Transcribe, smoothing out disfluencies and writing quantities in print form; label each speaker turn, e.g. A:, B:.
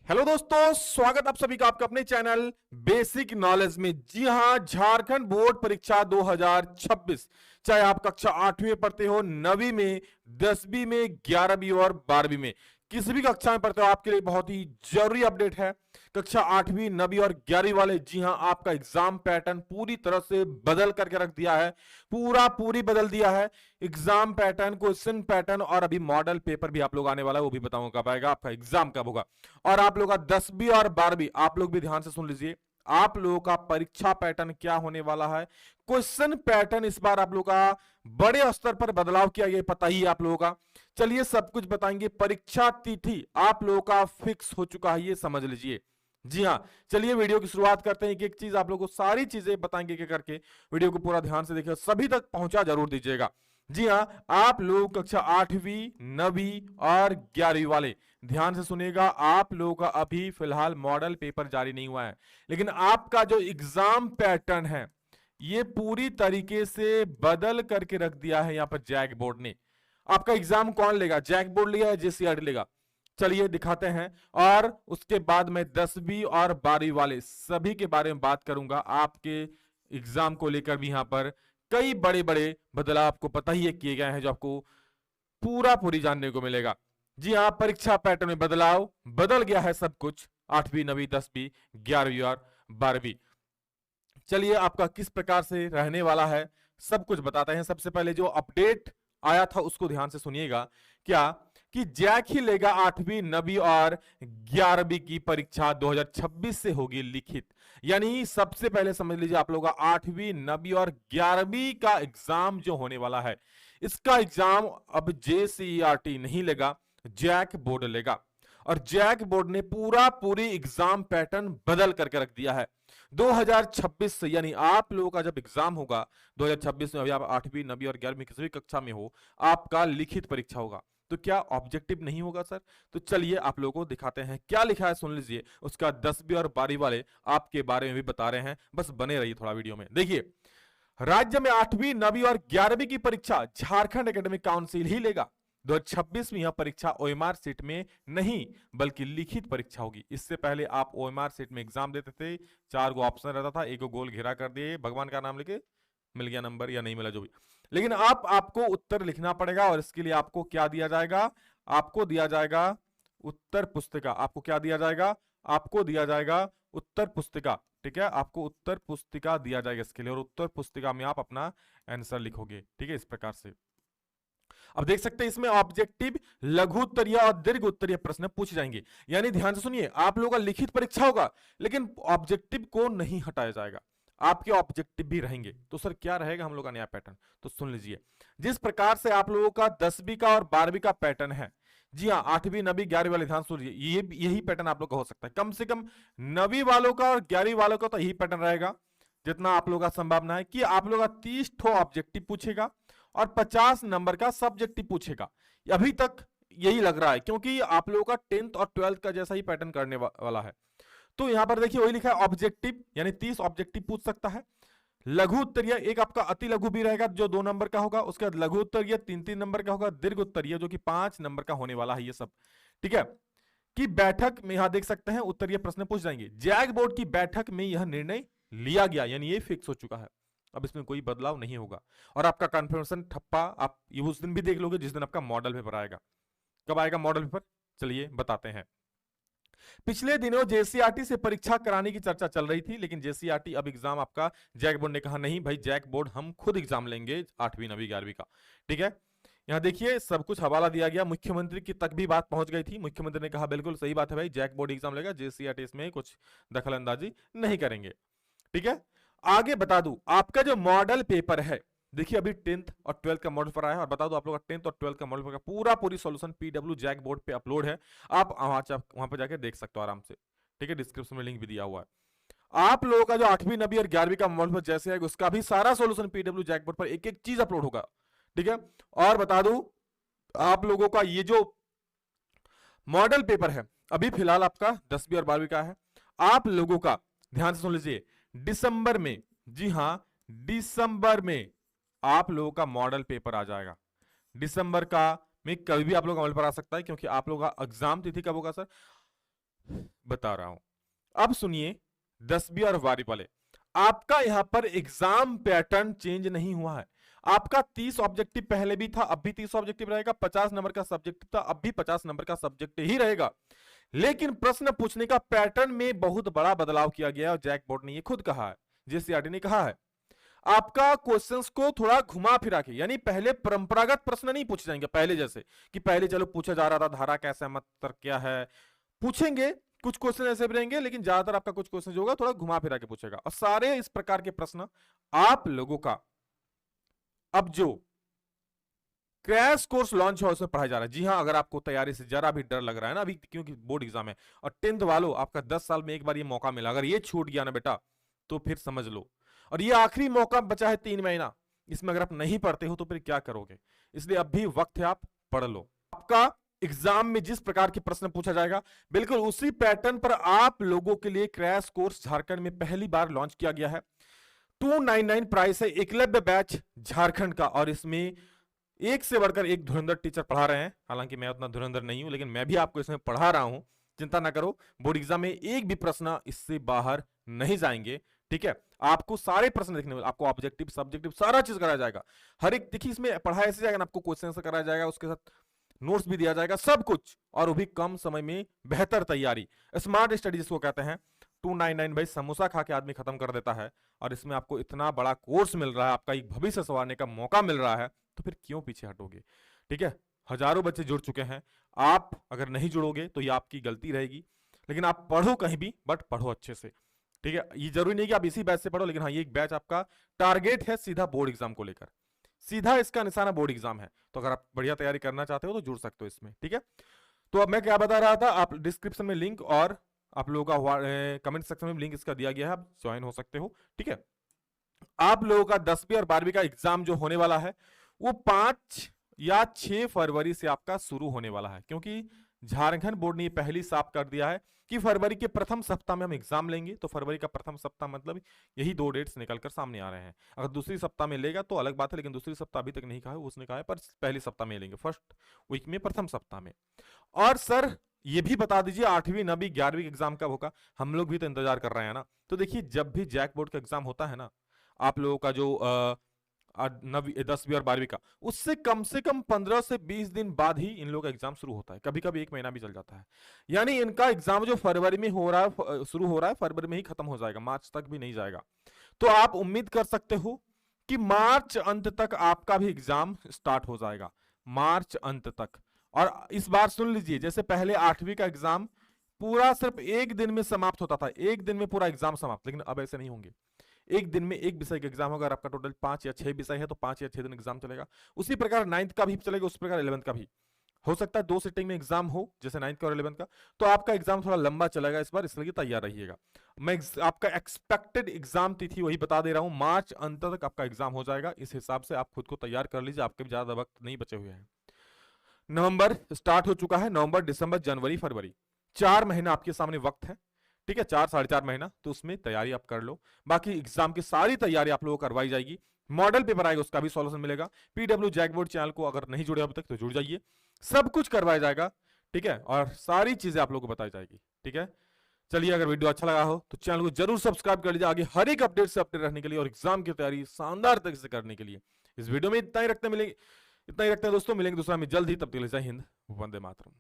A: Hello दोस्तों, स्वागत आप सभी का आपका अपने चैनल बेसिक नॉलेज में। जी हां, झारखंड बोर्ड परीक्षा 2026, चाहे आप कक्षा 8वीं में पढ़ते हो, 9वीं में, 10वीं में, 11वीं और 12वीं में, किसी भी कक्षा में पढ़ते हो, आपके लिए बहुत ही जरूरी अपडेट है। कक्षा 8वीं, 9वीं और 11वीं वाले, जी हां, आपका एग्जाम पैटर्न पूरी तरह से बदल करके रख दिया है। पूरी बदल दिया है एग्जाम पैटर्न, क्वेश्चन पैटर्न, और अभी मॉडल पेपर भी आप लोग आने वाला है, वो भी बताऊंगा कब आएगा, आपका एग्जाम कब होगा। और आप लोग का 10वीं और 12वीं, आप लोग भी ध्यान से सुन लीजिए, आप लोगों का परीक्षा पैटर्न क्या होने वाला है। क्वेश्चन पैटर्न इस बार आप लोगों का बड़े स्तर पर बदलाव किया गया, पता ही है आप लोगों का। चलिए सब कुछ बताएंगे। परीक्षा तिथि आप लोगों का फिक्स हो चुका है, ये समझ लीजिए। जी हाँ, चलिए वीडियो की शुरुआत करते हैं। एक एक चीज आप लोगों को सारी चीजें बताएंगे कि करके वीडियो को पूरा ध्यान से देखिए, सभी तक पहुंचा जरूर दीजिएगा। जी हाँ, आप लोग कक्षा 8वीं, 9वीं और 11वीं वाले ध्यान से सुनिएगा। आप लोगों का अभी फिलहाल मॉडल पेपर जारी नहीं हुआ है, लेकिन आपका जो एग्जाम पैटर्न है ये पूरी तरीके से बदल करके रख दिया है। यहां पर जैक बोर्ड ने आपका एग्जाम कौन लेगा, जैक बोर्ड लेगा या जेसीआरटी लेगा, चलिए दिखाते हैं। और उसके बाद मैं 10वीं और 12वीं वाले सभी के बारे में बात करूंगा। आपके एग्जाम को लेकर भी यहां पर कई बड़े बड़े बदलाव आपको पता ही है किए गए हैं, जो आपको पूरी जानने को मिलेगा। जी हाँ, परीक्षा पैटर्न में बदलाव, बदल गया है सब कुछ। 8वीं, 9वीं, 10वीं, 11वीं और 12वीं, चलिए आपका किस प्रकार से रहने वाला है सब कुछ बताते हैं। सबसे पहले जो अपडेट आया था उसको ध्यान से सुनिएगा। क्या कि जैक ही लेगा 8वीं, 9वीं और 11वीं की परीक्षा 2026 से होगी लिखित। यानी सबसे पहले समझ लीजिए, आप लोगों का 8वीं, 9वीं और 11वीं का एग्जाम जो होने वाला है, इसका एग्जाम अब जेसीईआरटी नहीं लेगा, जैक बोर्ड लेगा। और जैक बोर्ड ने पूरी एग्जाम पैटर्न बदल करके रख दिया है 2026 से। यानी आप लोगों का जब एग्जाम होगा 2026 में, अभी आप 8वीं, 9वीं और 11वीं किसी भी कक्षा में हो, आपका लिखित परीक्षा होगा। तो क्या ऑब्जेक्टिव नहीं होगा सर? तो चलिए आप लोगों को दिखाते हैं क्या लिखा है, सुन लीजिए। उसका 10वीं और 12वीं वाले आपके बारे में भी बता रहे हैं, बस बने रहिए थोड़ा वीडियो में। देखिए, राज्य में 8वीं, 9वीं और 11वीं की परीक्षा झारखंड एकेडमिक काउंसिल ही लेगा। 2026 में यह परीक्षा ओएमआर सीट में नहीं बल्कि लिखित परीक्षा होगी। इससे पहले आप ओएमआर सीट में एग्जाम देते थे, 4 गो ऑप्शन रहता था, एक गोल घेरा कर दिए, भगवान का नाम लेके मिल गया नंबर या नहीं मिला जो भी। लेकिन आप आपको उत्तर लिखना पड़ेगा, और इसके लिए आपको क्या दिया जाएगा, आपको दिया जाएगा उत्तर पुस्तिका। आपको क्या दिया जाएगा, आपको दिया जाएगा उत्तर पुस्तिका। ठीक है, आपको उत्तर पुस्तिका दिया जाएगा इसके लिए, और उत्तर पुस्तिका में आप अपना आंसर लिखोगे। ठीक है, इस प्रकार से अब देख सकते हैं इसमें ऑब्जेक्टिव, लघु उत्तरीय और दीर्घ उत्तरीय प्रश्न पूछे जाएंगे। यानी ध्यान से सुनिए, आप लोगों का लिखित परीक्षा होगा, लेकिन ऑब्जेक्टिव को नहीं हटाया जाएगा, आपके ऑब्जेक्टिव भी रहेंगे। तो सर क्या रहेगा हम लोग का नया पैटर्न, तो सुन लीजिए। जिस प्रकार से आप लोगों का 10वीं का और 12वीं का पैटर्न है, जी हाँ, 8वीं, 9वीं, 11वीं वाले ध्यान सुनिए, यही पैटर्न आप लोग का हो सकता है। कम से कम 9वीं वालों का और 11वीं वालों का तो यही पैटर्न रहेगा, जितना आप लोगों का संभावना है कि आप लोग का 30 ठो ऑब्जेक्टिव पूछेगा और 50 नंबर का सब्जेक्टिव पूछेगा। अभी तक यही लग रहा है, क्योंकि आप लोगों का 10th और 12th का जैसा ही पैटर्न करने वाला है। तो यहां पर देखिए वही लिखा है ऑब्जेक्टिव, यानी 30 ऑब्जेक्टिव पूछ सकता है। लघु उत्तरीय एक आपका अति लघु भी रहेगा जो 2 नंबर का होगा, उसके बाद लघु उत्तरीय 3-3 नंबर का होगा, दीर्घ उत्तरीय जो कि 5 नंबर का होने वाला है। ये सब ठीक है कि बैठक में यहां देख सकते हैं उत्तरीय प्रश्न पूछ जाएंगे। जैक बोर्ड की बैठक में यह निर्णय लिया गया, यानी ये फिक्स हो चुका है, अब इसमें कोई बदलाव नहीं होगा। और आपका कन्फर्मेशन ठप्पा आप ये उस दिन भी देख लोगे जिस दिन आपका मॉडल पेपर आएगा। कब आएगा मॉडल पेपर, चलिए बताते हैं। पिछले दिनों जेसीआरटी से परीक्षा कराने की चर्चा चल रही थी, लेकिन जेसीआरटी अब एग्जाम आपका जैक बोर्ड ने कहा नहीं भाई, जैक बोर्ड हम खुद एग्जाम लेंगे 8वीं, 9वीं, 11वीं का। ठीक है, यहां देखिए सब कुछ हवाला दिया गया, मुख्यमंत्री की तक भी बात पहुंच गई थी। मुख्यमंत्री ने कहा बिल्कुल सही बात है भाई, जैक बोर्ड एग्जाम लेगा, जेसीआरटी इसमें कुछ दखल अंदाजी नहीं करेंगे। ठीक है, आगे बता दूं आपका जो मॉडल पेपर है, देखिए अभी 10th और 12th का मॉडल पेपर आया है, और बता दो आप लोग का 10th और 12th का मॉडल पेपर का पूरी सॉल्यूशन पीडब्ल्यू जैक बोर्ड पे अपलोड है। आप वहां पर जाके देख सकते हो आराम से। ठीक है, डिस्क्रिप्शन में लिंक भी दिया हुआ है। आप लोगों का जो 8वीं, 9वीं और 11वीं का मॉडल पेपर जैसे है, उसका भी सारा सॉल्यूशन पीडब्ल्यू जैक बोर्ड पर एक एक चीज अपलोड होगा। ठीक है, और बता दूं आप लोगों का ये जो मॉडल पेपर है अभी फिलहाल आपका 10वीं और 12वीं का है, आप लोगों का ध्यान से सुन लीजिए, दिसंबर में, जी हां दिसंबर में आप लोगों का मॉडल पेपर आ जाएगा। दिसंबर का में कभी भी आप लोग का मॉडल पेपर आ सकता है, क्योंकि आप लोगों का एग्जाम तिथि कब होगा सर, बता रहा हूं। अब सुनिए 10वीं और 12वीं वाले, आपका यहां पर एग्जाम पैटर्न चेंज नहीं हुआ है। आपका 30 ऑब्जेक्टिव पहले भी था, अब भी 30 ऑब्जेक्टिव रहेगा, 50 नंबर का सब्जेक्टिव था, अब भी 50 नंबर का सब्जेक्ट ही रहेगा। लेकिन प्रश्न पूछने का पैटर्न में बहुत बड़ा बदलाव किया गया और जैक बोर्ड ने ये खुद कहा है, जेसीईआरटी ने कहा है। आपका क्वेश्चंस को थोड़ा घुमा फिरा के, यानी पहले परंपरागत प्रश्न नहीं पूछे जाएंगे पहले जैसे कि पहले चलो पूछा जा रहा था धारा कैसे मत क्या है, पूछेंगे कुछ क्वेश्चन ऐसे भी रहेंगे, लेकिन ज्यादातर आपका कुछ क्वेश्चन जो होगा थोड़ा घुमा फिरा के पूछेगा। और सारे इस प्रकार के प्रश्न आप लोगों का अब जो क्रैश कोर्स लॉन्च है उसमें पढ़ाया जा रहा है। जी हां, अगर आपको तैयारी से जरा भी डर लग रहा है ना अभी, क्योंकि बोर्ड एग्जाम है और 10th वालों आपका 10 साल में एक बार ये मौका मिला, अगर ये छूट गया ना बेटा तो फिर समझ लो, और ये आखिरी मौका बचा है 3 महीना, इसमें अगर आप नहीं पढ़ते हो तो फिर क्या करोगे। इसलिए अब भी वक्त है, आप पढ़ लो। आपका एग्जाम में जिस प्रकार के प्रश्न पूछा जाएगा बिल्कुल उसी पैटर्न पर आप लोगों के लिए क्रैश कोर्स झारखंड में पहली बार लॉन्च किया गया है। 299 प्राइस है, एकलव्य बैच झारखंड का, और इसमें एक से बढ़कर एक धुरंधर टीचर पढ़ा रहे हैं। हालांकि मैं उतना धुरंधर नहीं हूं, लेकिन मैं भी आपको इसमें पढ़ा रहा हूं, चिंता ना करो। बोर्ड एग्जाम में एक भी प्रश्न इससे बाहर नहीं जाएंगे, ठीक है। आपको सारे प्रश्न देखने में, आपको ऑब्जेक्टिव सब्जेक्टिव सारा चीज कराया जाएगा। हर एक देखिए इसमें पढ़ाई ऐसे जाएगा ना, आपको क्वेश्चन आंसर कराया जाएगा, उसके साथ नोट्स भी दिया जाएगा, सब कुछ, और वो भी कम समय में बेहतर तैयारी। स्मार्ट स्टडी जिसको कहते हैं। 299 भाई समोसा खा के आदमी खत्म कर देता है, और इसमें आपको इतना बड़ा कोर्स मिल रहा है, आपका एक भविष्य संवारने का मौका मिल रहा है, तो फिर क्यों पीछे हटोगे, ठीक है। हजारों बच्चे जुड़ चुके हैं, आप अगर नहीं जुड़ोगे तो ये आपकी गलती रहेगी। लेकिन आप पढ़ो कहीं भी, बट पढ़ो अच्छे से, ठीक है। ये जरूरी नहीं कि आप इसी बैच से पढ़ो, लेकिन हाँ ये एक बैच आपका टारगेट है सीधा बोर्ड एग्जाम को लेकर, सीधा इसका निशाना बोर्ड एग्जाम है। तो अगर आप बढ़िया तैयारी करना चाहते हो तो जुड़ सकते हो इसमें, ठीक है। तो अब मैं क्या बता रहा था, आप डिस्क्रिप्शन में लिंक और आप लोगों का कमेंट सेक्शन में लिंक इसका दिया गया है, आप ज्वाइन हो सकते हो, ठीक है। आप लोगों का 10वीं और 12वीं का एग्जाम जो होने वाला है वो 5 या 6 फरवरी से आपका शुरू होने वाला है, क्योंकि झारखंड बोर्ड ने पहली साफ कर दिया है कि फरवरी के प्रथम सप्ताह में हम एग्जाम लेंगे। तो फरवरी का प्रथम सप्ताह मतलब यही 2 डेट्स निकलकर सामने आ रहे हैं। अगर दूसरी सप्ताह में लेगा तो अलग बात है, लेकिन दूसरी सप्ताह अभी तक नहीं कहा है, उसने कहा है पर पहली सप्ताह में लेंगे, फर्स्ट वीक में, प्रथम सप्ताह में। और सर ये भी बता दीजिए 8वीं 9वीं 11वीं एग्जाम कब होगा, हम लोग भी तो इंतजार कर रहे हैं ना। तो देखिए जब भी जैक बोर्ड का एग्जाम होता है ना, आप लोगों का जो 10वीं और 12वीं का, उससे कम 15 से 20 दिन बाद ही इन लोगों का एग्जाम शुरू होता है, कभी कभी 1 महीना भी चल जाता है। यानी इनका एग्जाम जो फरवरी में हो रहा है, शुरू हो रहा है, फरवरी में ही खत्म हो जाएगा, मार्च तक भी नहीं जाएगा। तो आप उम्मीद कर सकते हो कि मार्च अंत तक आपका भी एग्जाम स्टार्ट हो जाएगा, मार्च अंत तक। और इस बार सुन लीजिए, जैसे पहले 8वीं का एग्जाम पूरा सिर्फ 1 दिन में समाप्त होता था, 1 दिन में पूरा एग्जाम समाप्त, लेकिन अब ऐसे नहीं होंगे। 1 दिन में एक विषय का एग्जाम होगा, अगर आपका टोटल 5 या 6 विषय है तो 5 या 6 दिन एग्जाम चलेगा। उसी प्रकार 9th का भी चलेगा, उसी प्रकार 11th का भी हो सकता है 2 सिटिंग में एग्जाम हो, जैसे 9th का और 11th का। तो आपका एग्जाम थोड़ा लंबा चलेगा इस बार, इसलिए तैयार रहिएगा। मैं आपका एक्सपेक्टेड एग्जाम तिथि वही बता दे रहा हूं, मार्च अंत तक आपका एग्जाम हो जाएगा। इस हिसाब से आप खुद को तैयार कर लीजिए, आपके भी ज्यादा वक्त नहीं बचे हुए हैं। नवंबर स्टार्ट हो चुका है, नवंबर दिसंबर जनवरी फरवरी, 4 महीना आपके सामने वक्त है, ठीक है, 4 साढ़े 4 महीना, तो उसमें तैयारी आप कर लो। बाकी एग्जाम की सारी तैयारी आप लोगों को करवाई जाएगी। मॉडल पेपर आएगा, उसका भी सॉल्यूशन मिलेगा। पीडब्ल्यू जैक बोर्ड चैनल को अगर नहीं जुड़े अभी तक तो जुड़ जाइए, सब कुछ करवाया जाएगा, ठीक है, और सारी चीजें आप लोगों को बताई जाएगी, ठीक है। चलिए, अगर वीडियो अच्छा लगा हो तो चैनल को जरूर सब्सक्राइब कर लीजिए, आगे हर एक अपडेट से अपडेट रहने के लिए और एग्जाम की तैयारी शानदार तरीके से करने के लिए। इस वीडियो में इतना ही रखते हैं दोस्तों, मिलेंगे दूसरा में जल्द ही, तब तक के लिए जय हिंद, वंदे मातरम।